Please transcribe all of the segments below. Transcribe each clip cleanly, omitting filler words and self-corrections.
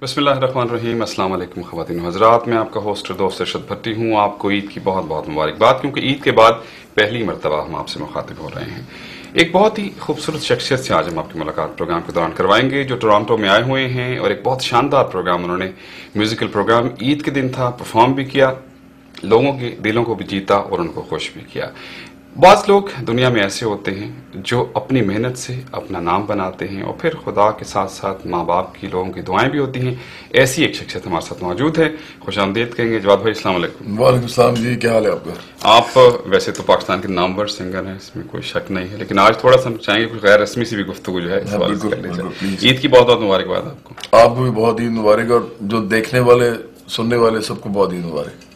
बिस्मिल्लाहिर्रहमानिर्रहीम। अस्सलाम वालेकुम ख़वातीन व हज़रात, मैं आपका होस्ट दोस्त अरशद भट्टी हूँ। आपको ईद की बहुत बहुत मुबारकबाद, क्योंकि ईद के बाद पहली मरतबा हम आपसे मुखातिब हो रहे हैं। एक बहुत ही खूबसूरत शख्सियत से आज हम आपकी मुलाकात प्रोग्राम के दौरान करवाएंगे, जो टोरंटो में आए हुए हैं और एक बहुत शानदार प्रोग्राम उन्होंने म्यूज़िकल प्रोग्राम ईद के दिन था, परफॉर्म भी किया, लोगों के दिलों को भी जीता और उनको खुश भी किया। बाज़ लोग दुनिया में ऐसे होते हैं जो अपनी मेहनत से अपना नाम बनाते हैं और फिर खुदा के साथ साथ माँ बाप की, लोगों की दुआएं भी होती हैं। ऐसी एक शख्सियत हमारे साथ मौजूद है। खुशामदीद कहेंगे जवाद भाई। अस्सलाम वालेकुम। वालेकुम सलाम जी, क्या हाल है आपका? आप वैसे तो पाकिस्तान के नामवर सिंगर हैं, इसमें कोई शक नहीं है, लेकिन आज थोड़ा सा हम चाहेंगे कुछ गैर रस्मी सी भी गुफ्तगू जो है इस बारे में कर लीजिए। ईद की बहुत बहुत मुबारकबाद आपको। आपको भी बहुत ईद मुबारक, और जो देखने वाले सुनने वाले सबको बहुत ईद मुबारक।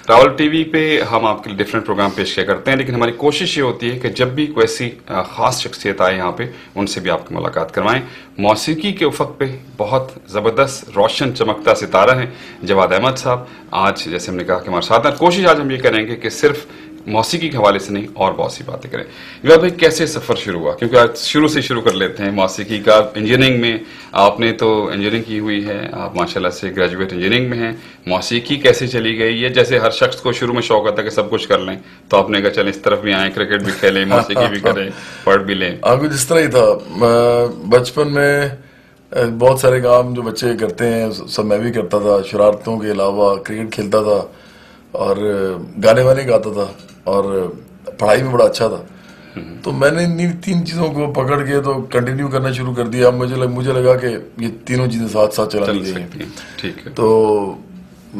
रावल टीवी पे हम आपके लिए डिफरेंट प्रोग्राम पेश किया करते हैं, लेकिन हमारी कोशिश ये होती है कि जब भी कोई ऐसी खास शख्सियत आए यहाँ पे, उनसे भी आपकी मुलाकात करवाएं। मौसीकी के उफक पे बहुत ज़बरदस्त रोशन चमकता सितारा है जवाद अहमद साहब। आज जैसे हमने कहा कि हमारे साथ हैं, कोशिश आज हम ये करेंगे कि सिर्फ मौसीकी के हवाले से नहीं और बहुत सी बातें करें। जवाद भाई, कैसे सफ़र शुरू हुआ? क्योंकि आज शुरू से शुरू कर लेते हैं मौसीकी का। इंजीनियरिंग में आपने तो इंजीनियरिंग की हुई है, आप माशाल्लाह से ग्रेजुएट इंजीनियरिंग में हैं। मौसीकी कैसे चली गई? ये जैसे हर शख्स को शुरू में शौक आता है कि सब कुछ कर लें, तो आपने कहा चल इस तरफ भी आए, क्रिकेट भी खेलें, मौसीकी भी करें, पढ़ भी लें। आपको जिस तरह ही था, बचपन में बहुत सारे काम जो बच्चे करते हैं सब मैं भी करता था। शरारतों के अलावा क्रिकेट खेलता था और गाने वाने गाता था और पढ़ाई में बड़ा अच्छा था। तो मैंने इन तीन चीज़ों को पकड़ के तो कंटिन्यू करना शुरू कर दिया। मुझे लगा कि ये तीनों चीज़ें साथ साथ चलानी चाहिए। ठीक है। तो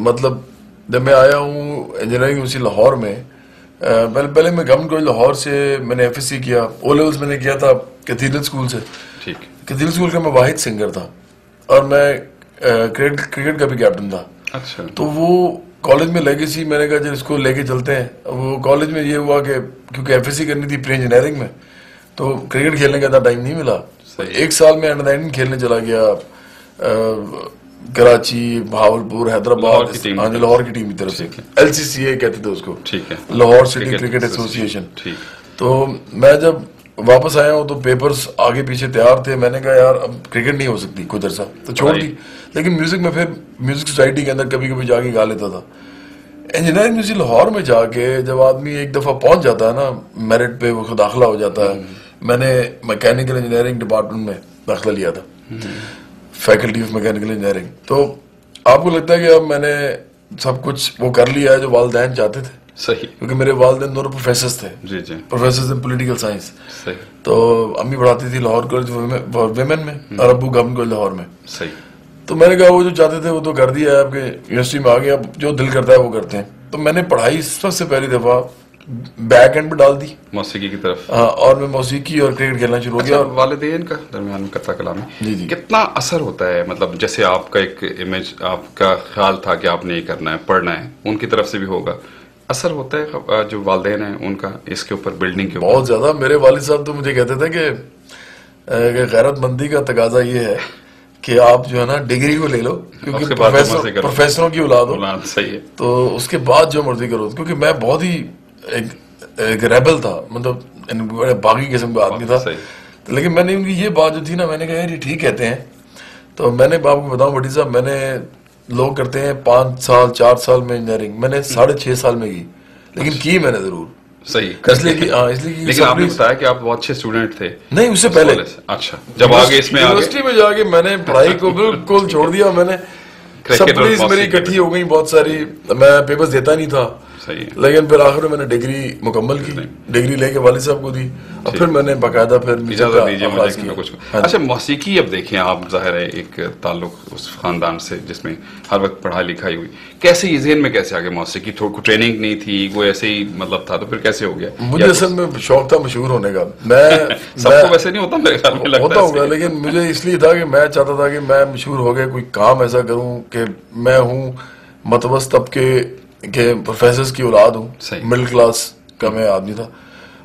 मतलब जब मैं आया हूँ इंजीनियरिंग यूनिवर्सिटी लाहौर में, पहले मैं गवर्नमेंट कॉलेज लाहौर से मैंने एफएससी किया। ओ लेवल्स मैंने किया था कैथीड्रल स्कूल से। ठीक। कैथीड्रल स्कूल का मैं वाहिद सिंगर था और मैं क्रिकेट का भी कैप्टन था। अच्छा। तो वो कॉलेज में लेगेसी मैंने कहा जब इसको लेके चलते हैं। वो कॉलेज में ये हुआ कि क्योंकि एफएससी करनी थी प्री इंजीनियरिंग में, तो क्रिकेट खेलने का इतना टाइम नहीं मिला। एक साल में अंडर 19 खेलने चला गया, कराची, भावलपुर, हैदराबाद, लाहौर की टीम की तरफ से। LCCA कहते थे उसको। ठीक है। Lahore city cricket association. ठीक। तो मैं जब वापस आया हूँ तो पेपर्स आगे पीछे तैयार थे। मैंने कहा यार अब क्रिकेट नहीं हो सकती कुछ अर्सा, तो छोड़ दी। लेकिन म्यूजिक में फिर म्यूजिक सोसाइटी के अंदर कभी कभी जाके गा लेता था। इंजीनियरिंग म्यूजिक लाहौर में जाके जब आदमी एक दफा पहुंच जाता है ना, मेरिट पे वो दाखिला हो जाता है। मैंने मैकेनिकल इंजीनियरिंग डिपार्टमेंट में दाखिला लिया था, फैकल्टी ऑफ मैकेनिकल इंजीनियरिंग। तो आपको लगता है कि अब मैंने सब कुछ वो कर लिया है जो वालिदैन चाहते थे। सही। क्योंकि मेरे वालिदैन दोनों प्रोफेसर्स थे। जी जी। Professors in political science. सही। तो अम्मी पढ़ाती थी लाहौर कॉलेज वुमेन में और अब्बू गवर्नमेंट कॉलेज लाहौर में। सही। तो मैंने कहा वो जो चाहते थे वो तो कर दिया है, आपके यूनिवर्सिटी में आ गया, अब जो दिल करता है वो करते हैं। तो मैंने पढ़ाई सबसे पहली दफा बैक एंड पे डाल दी, मौसीकी की तरफ। हाँ, और मैं मौसीकी और क्रिकेट खेलना शुरू हो गया। और वालिदैन का दरमियान में कथा कलामी जी जी कितना असर होता है? मतलब जैसे आपका एक इमेज, आपका ख्याल था कि आपने ये करना है, पढ़ना है, उनकी तरफ से भी होगा, असर होता है जो वालिदैन है उनका इसके ऊपर, बिल्डिंग के ऊपर? बहुत ज्यादा। मेरे वालिद साहब तो मुझे कहते थे कि गैरतमंदी का तकाजा ये है कि आप जो है ना डिग्री को ले लो, क्योंकि प्रोफेसरों की औलाद हो। सही है। तो उसके बाद जो मर्जी करो। क्योंकि मैं बहुत ही एक रेबल था, मतलब बागी किस्म का आदमी था। तो लेकिन मैंने उनकी ये बात जो थी ना, मैंने कहा यार ये ठीक कहते हैं। तो मैंने आपको बताऊं भट्टी साहब, मैंने लोग करते हैं 5 साल 4 साल में इंजीनियरिंग, मैंने 6.5 साल में की, लेकिन की मैंने जरूर। सही। इसलिए कि लेकिन आपने बताया कि आप बहुत अच्छे स्टूडेंट थे। नहीं, उससे पहले। अच्छा, जब आगे इसमें यूनिवर्सिटी में जाके मैंने पढ़ाई को बिल्कुल छोड़ दिया। मैंने सप्लीज मेरी इकट्ठी हो गई बहुत सारी, मैं पेपर्स देता नहीं था। सही है। लेकिन फिर आखिर में मैंने डिग्री मुकम्मल की, डिग्री लेके वालिद साहब को दी और फिर मैंने बाकायदा फिर इजाजत दीजिए मुझे कि मैं कुछ। अच्छा, मौसीकी अब देखें आप, जाहिर है एक ताल्लुक उस खानदान से जिसमें हर वक्त पढ़ाई लिखाई हुई, कैसे ये ज़हन में कैसे आ गया मौसीकी? ट्रेनिंग नहीं थी, वो ऐसे ही मतलब था, तो फिर कैसे हो गया? मुझे असल में शौक था मशहूर होने का। मैं सबको वैसे नहीं होता, मेरे ख्याल में लगता होता होगा, लेकिन मुझे इसलिए था कि मैं चाहता था कि मैं मशहूर हो गया, कोई काम ऐसा करूं कि मैं हूं मतवस्त तबके के प्रोफेसर्स की औलाद हूँ, मिडिल क्लास का मैं आदमी था।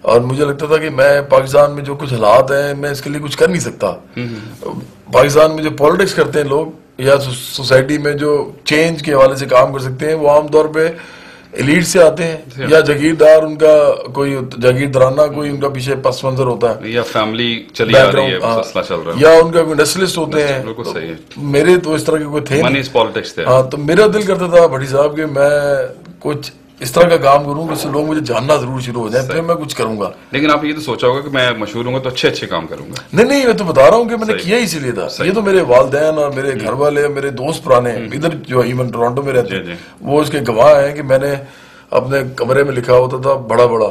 और मुझे लगता था कि मैं पाकिस्तान में जो कुछ हालात हैं, मैं इसके लिए कुछ कर नहीं सकता। पाकिस्तान में जो पॉलिटिक्स करते हैं लोग, या सोसाइटी में जो चेंज के हवाले से काम कर सकते हैं, वो आमतौर पे एलीट से आते हैं या जागीरदार, उनका कोई जागीरदाराना कोई उनका पीछे पस मंजर होता है, या फैमिली चली आ रही है, सिलसिला चल रहा है, या उनका कोई नेशनलिस्ट होते हैं। बिल्कुल सही है। मेरे तो इस तरह के कोई थे मनी इज पॉलिटिक्स थे। हाँ, तो मेरा दिल करता था भट्टी साहब कि मैं कुछ इस तरह का काम करूं जिससे लोग मुझे जानना जरूर शुरू हो जाए, फिर मैं कुछ करूंगा। लेकिन आप ये तो सोचा होगा कि मैं मशहूर हूंगा तो अच्छे अच्छे काम करूंगा। नहीं, मैं तो बता रहा हूँ कि मैंने किया इसीलिए था। ये तो मेरे वालिदैन और मेरे घर वाले, मेरे दोस्त पुराने इधर जो इवन टोरंटो में रहते हैं, वो इसके गवाह हैं कि मैंने अपने कमरे में लिखा होता था बड़ा बड़ा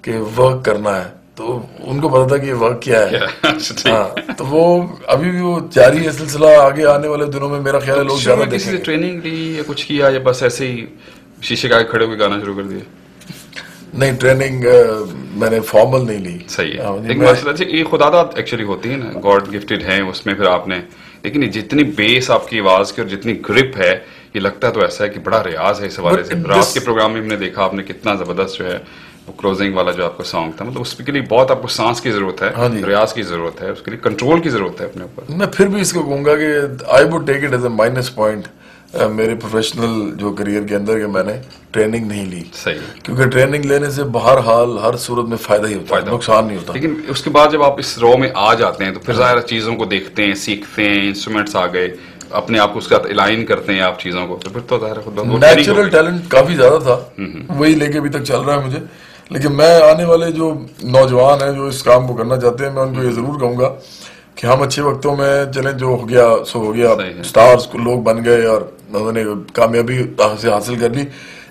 कि वर्क करना है, तो उनको पता था कि ये वर्क क्या है। हाँ, तो वो अभी भी वो जारी है सिलसिला। आगे आने वाले दिनों में मेरा ख्याल है लोग ज्यादा किसी से ट्रेनिंग ली या कुछ किया, या बस ऐसे ही शीशे के आगे खड़े होकर गाना शुरू कर दिया? नहीं, ट्रेनिंग मैंने फॉर्मल नहीं ली। सही है। लेकिन माशाल्लाह ये खुदादात एक्चुअली होती है ना, गॉड गिफ्टेड है उसमें फिर आपने। लेकिन ये जितनी बेस आपकी आवाज की और जितनी ग्रिप है, ये लगता तो ऐसा है कि बड़ा रियाज है इस हवाले से। रात के प्रोग्राम में हमने देखा आपने कितना जबरदस्त जो है वो क्लोजिंग वाला जो आपका सॉन्ग था, मतलब उसके लिए बहुत आपको सांस की जरूरत है, रियाज की जरूरत है, उसके लिए कंट्रोल की जरूरत है अपने ऊपर। मैं फिर भी इसको कहूंगा कि I would take it as a minus point मेरे प्रोफेशनल जो करियर के अंदर, कि मैंने ट्रेनिंग नहीं ली। सही। क्योंकि ट्रेनिंग लेने से बहरहाल हर सूरत में फायदा ही होता है, नुकसान नहीं होता। लेकिन उसके बाद जब आप इस रॉ में आ जाते हैं तो फिर ज़ाहिर चीजों को देखते हैं, सीखते हैं, इंस्ट्रूमेंट्स आ गए, अपने आप को उसके साथ अलाइन करते हैं आप चीजों को, तो फिर तो ज़ाहिर खुद नेचुरल टैलेंट काफी ज्यादा था, वही लेके अभी तक चल रहा है मुझे। लेकिन मैं आने वाले जो नौजवान हैं जो इस काम को करना चाहते हैं, मैं उनको ये जरूर कहूंगा कि हम अच्छे वक्तों में चलें, जो हो गया सो हो गया, स्टार्स लोग बन गए और उन्होंने कामयाबी से हासिल कर ली,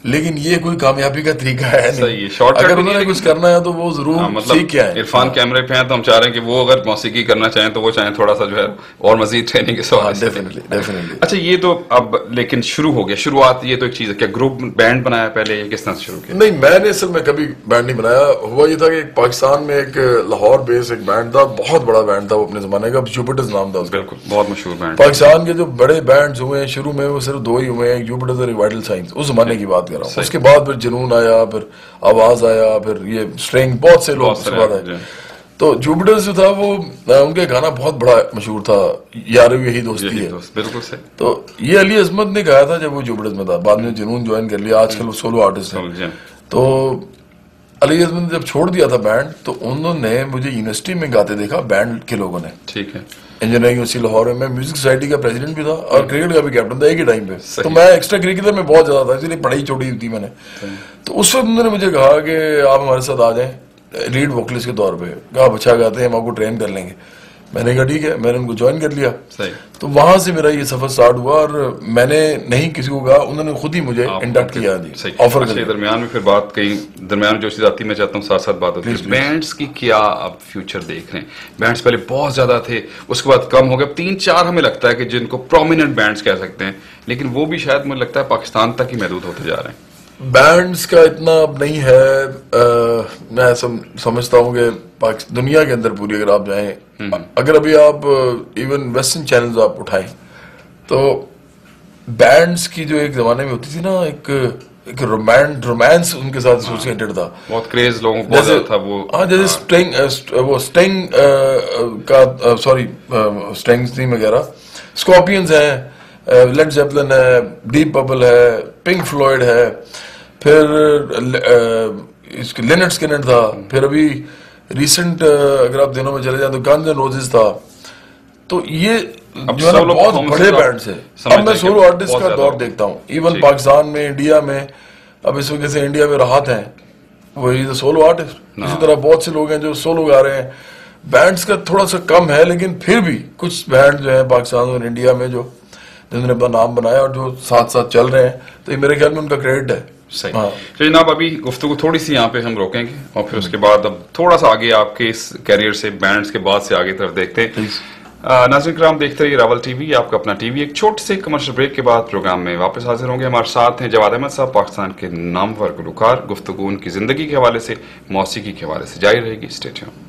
लेकिन ये कोई कामयाबी का तरीका है नहीं। अगर उन्होंने कुछ करना है तो वो जरूर मतलब सीख के आए। इरफान कैमरे पे हैं तो हम चाह रहे हैं कि वो अगर मौसीकी करना चाहें तो वो चाहें थोड़ा सा जो है और मजीद ट्रेनिंग के सवाल। डेफिनेटली। अच्छा, ये तो अब लेकिन शुरू हो गया, शुरुआत ये तो एक चीज है, क्या ग्रुप बैंड बनाया पहले, किस तरह से शुरू किया? नहीं, मैंने असल में कभी बैंड नहीं बनाया। हुआ ये था कि पाकिस्तान में एक लाहौर बेस एक बैंड था, बहुत बड़ा बैंड था वो अपने जमाने का, जुपिटर्स नाम था उसका। बिल्कुल, बहुत मशहूर बैंड। पाकिस्तान के जो बड़े बैंड हुए हैं शुरू में वो सिर्फ दो ही हुए हैं, जुपिटर्स और वाइटल साइंस, उस जमाने की बात कर रहा हूँ। उसके बाद फिर जुनून आया, फिर आवाज आया, फिर ये स्ट्रिंग, बहुत से लोग उसके बाद आए। तो जुपिटर्स जो था वो उनका गाना बहुत बड़ा मशहूर था, यारो यही दोस्ती है। बिल्कुल सही। तो ये अली अजमत ने गाया था जब वो जुपिटर्स में था, बाद में जुनून ज्वाइन कर लिया, आजकल वो सोलो आर्टिस्ट है। तो अली अजमत ने जब छोड़ दिया था बैंड, तो उन्होंने मुझे यूनिवर्सिटी में गाते देखा बैंड के लोगों ने। ठीक है। इंजीनियरिंग यूनिवर्सिटी लाहौर में मैं म्यूजिक सोसाइटी का प्रेसिडेंट भी था और क्रिकेट का भी कैप्टन था एक ही टाइम पे। तो मैं एक्स्ट्रा करिकुलर में बहुत ज्यादा था, इसलिए पढ़ाई छोड़ी थी मैंने। तो उस वक्त उन्होंने मुझे कहा कि आप हमारे साथ आ जाएं लीड वोकलिस्ट के तौर पे। कहा अच्छा गाते हैं, हम आपको ट्रेन कर लेंगे। मैंने कहा ठीक है, मैंने उनको ज्वाइन कर लिया। तो वहां से मेरा ये सफर स्टार्ट हुआ और मैंने नहीं किसी को कहा, उन्होंने खुद ही मुझे इंडक्ट किया जी, ऑफर कर। दरमियान में फिर बात कहीं दरमियान जो चीज आती है मैं चाहता हूँ साथ साथ बात होती है। बैंड्स की क्या आप फ्यूचर देख रहे हैं? बैंड्स पहले बहुत ज्यादा थे, उसके बाद कम हो गए, 3-4 हमें लगता है कि जिनको प्रोमिनेंट बैंड्स कह सकते हैं, लेकिन वो भी शायद मुझे लगता है पाकिस्तान तक ही महदूद होते जा रहे हैं। बैंड्स का इतना अब नहीं है। मैं समझता हूँ कि दुनिया के अंदर पूरी अगर आप जाएं, अगर अभी आप इवन वेस्टर्न चैनल्स आप उठाएं, तो बैंड्स की जो एक जमाने में होती थी ना, एक रोमांस उनके साथ एसोसिएटेड था, बहुत क्रेज लोगों को बहुत था वो। हाँ, जैसे स्टिंग का सॉरी स्टिंग्स नहीं वगैरह, स्कॉर्पियंस है, लेड जेपलिन है, डीप पर्पल है, पिंक फ्लॉयड है, फिर लिनर्ड स्किनर्ड था, फिर अभी रिसेंट अगर आप दिनों में चले जाए तो गन्स एंड रोजेस था। तो ये जो है ना बहुत बड़े बैंड है। अब मैं सोलो आर्टिस्ट का दौर देखता हूँ, इवन पाकिस्तान में, इंडिया में। अब इस वजह से इंडिया में राहत है, वही तो सोलो आर्टिस्ट। इसी तरह बहुत से लोग हैं जो सोलो गा रहे हैं। बैंड्स का थोड़ा सा कम है, लेकिन फिर भी कुछ बैंड जो है पाकिस्तान और इंडिया में जो जिन्होंने अपना नाम बनाया और जो साथ साथ चल रहे हैं, तो ये मेरे ख्याल में उनका क्रेडिट है। सही। हाँ। तो जनाब अभी गुफ्तगू थोड़ी सी यहाँ पे हम रोकेंगे और फिर उसके बाद अब थोड़ा सा आगे आपके इस कैरियर से, बैंड्स के बाद से आगे तरफ देखते हैं। नाज़रीन किराम, देखते रहिए रावल टीवी, आपका अपना टीवी। एक छोटे से कमर्शियल ब्रेक के बाद प्रोग्राम में वापस हाजिर होंगे। हमारे साथ हैं जवाद अहमद साहब, पाकिस्तान के नामवर गुलकार। गुफ्तगू उनकी जिंदगी के हवाले से, मौसीकी के हवाले से जारी रहेगी। Stay tuned.